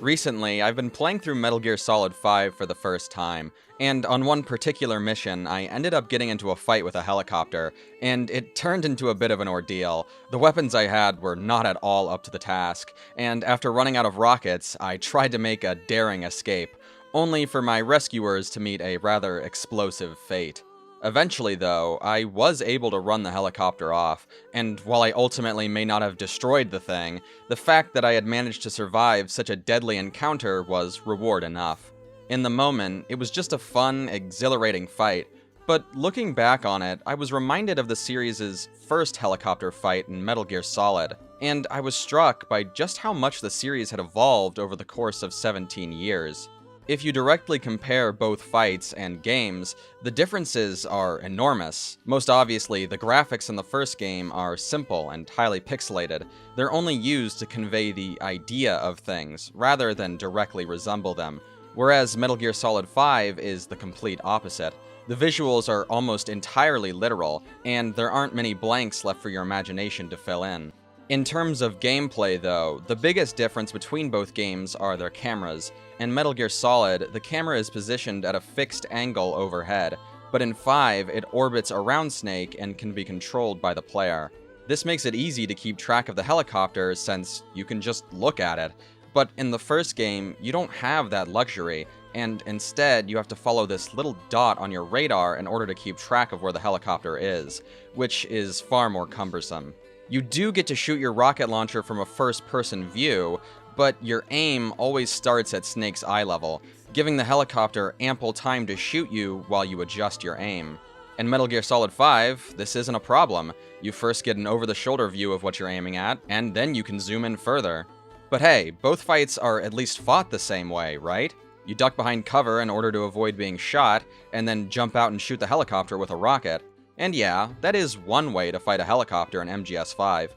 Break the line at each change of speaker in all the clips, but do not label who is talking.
Recently, I've been playing through Metal Gear Solid 5 for the first time, and on one particular mission, I ended up getting into a fight with a helicopter, and it turned into a bit of an ordeal. The weapons I had were not at all up to the task, and after running out of rockets, I tried to make a daring escape, only for my rescuers to meet a rather explosive fate. Eventually, though, I was able to run the helicopter off, and while I ultimately may not have destroyed the thing, the fact that I had managed to survive such a deadly encounter was reward enough. In the moment, it was just a fun, exhilarating fight, but looking back on it, I was reminded of the series' first helicopter fight in Metal Gear Solid, and I was struck by just how much the series had evolved over the course of 17 years. If you directly compare both fights and games, the differences are enormous. Most obviously, the graphics in the first game are simple and highly pixelated. They're only used to convey the idea of things, rather than directly resemble them, whereas Metal Gear Solid 5 is the complete opposite. The visuals are almost entirely literal, and there aren't many blanks left for your imagination to fill in. In terms of gameplay, though, the biggest difference between both games are their cameras. In Metal Gear Solid, the camera is positioned at a fixed angle overhead, but in 5, it orbits around Snake and can be controlled by the player. This makes it easy to keep track of the helicopter since you can just look at it, but in the first game, you don't have that luxury, and instead you have to follow this little dot on your radar in order to keep track of where the helicopter is, which is far more cumbersome. You do get to shoot your rocket launcher from a first-person view, but your aim always starts at Snake's eye level, giving the helicopter ample time to shoot you while you adjust your aim. In Metal Gear Solid 5, this isn't a problem. You first get an over-the-shoulder view of what you're aiming at, and then you can zoom in further. But hey, both fights are at least fought the same way, right? You duck behind cover in order to avoid being shot, and then jump out and shoot the helicopter with a rocket. And yeah, that is one way to fight a helicopter in MGS5.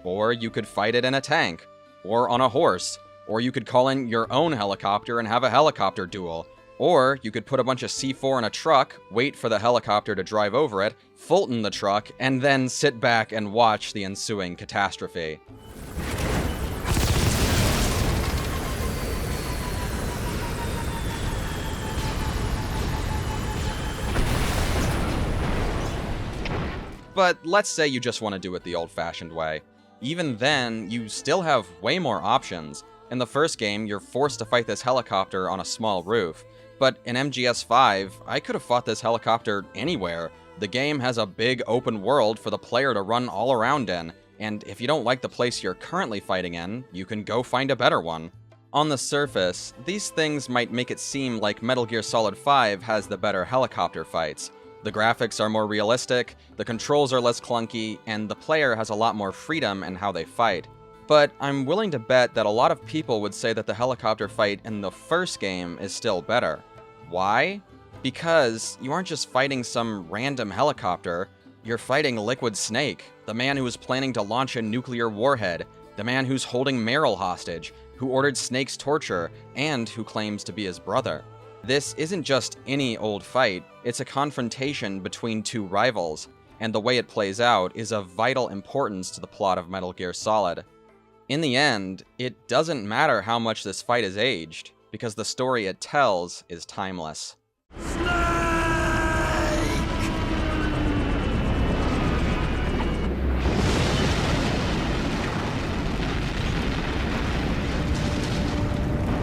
Or you could fight it in a tank, or on a horse, or you could call in your own helicopter and have a helicopter duel. Or you could put a bunch of C4 in a truck, wait for the helicopter to drive over it, Fulton the truck, and then sit back and watch the ensuing catastrophe. But let's say you just want to do it the old-fashioned way. Even then, you still have way more options. In the first game, you're forced to fight this helicopter on a small roof. But in MGS5, I could have fought this helicopter anywhere. The game has a big open world for the player to run all around in, and if you don't like the place you're currently fighting in, you can go find a better one. On the surface, these things might make it seem like Metal Gear Solid 5 has the better helicopter fights. The graphics are more realistic, the controls are less clunky, and the player has a lot more freedom in how they fight. But I'm willing to bet that a lot of people would say that the helicopter fight in the first game is still better. Why? Because you aren't just fighting some random helicopter, you're fighting Liquid Snake, the man who was planning to launch a nuclear warhead, the man who's holding Meryl hostage, who ordered Snake's torture, and who claims to be his brother. This isn't just any old fight, it's a confrontation between two rivals, and the way it plays out is of vital importance to the plot of Metal Gear Solid. In the end, it doesn't matter how much this fight is aged, because the story it tells is timeless.
Snake!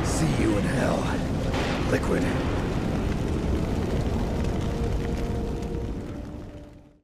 See you in hell, Liquid.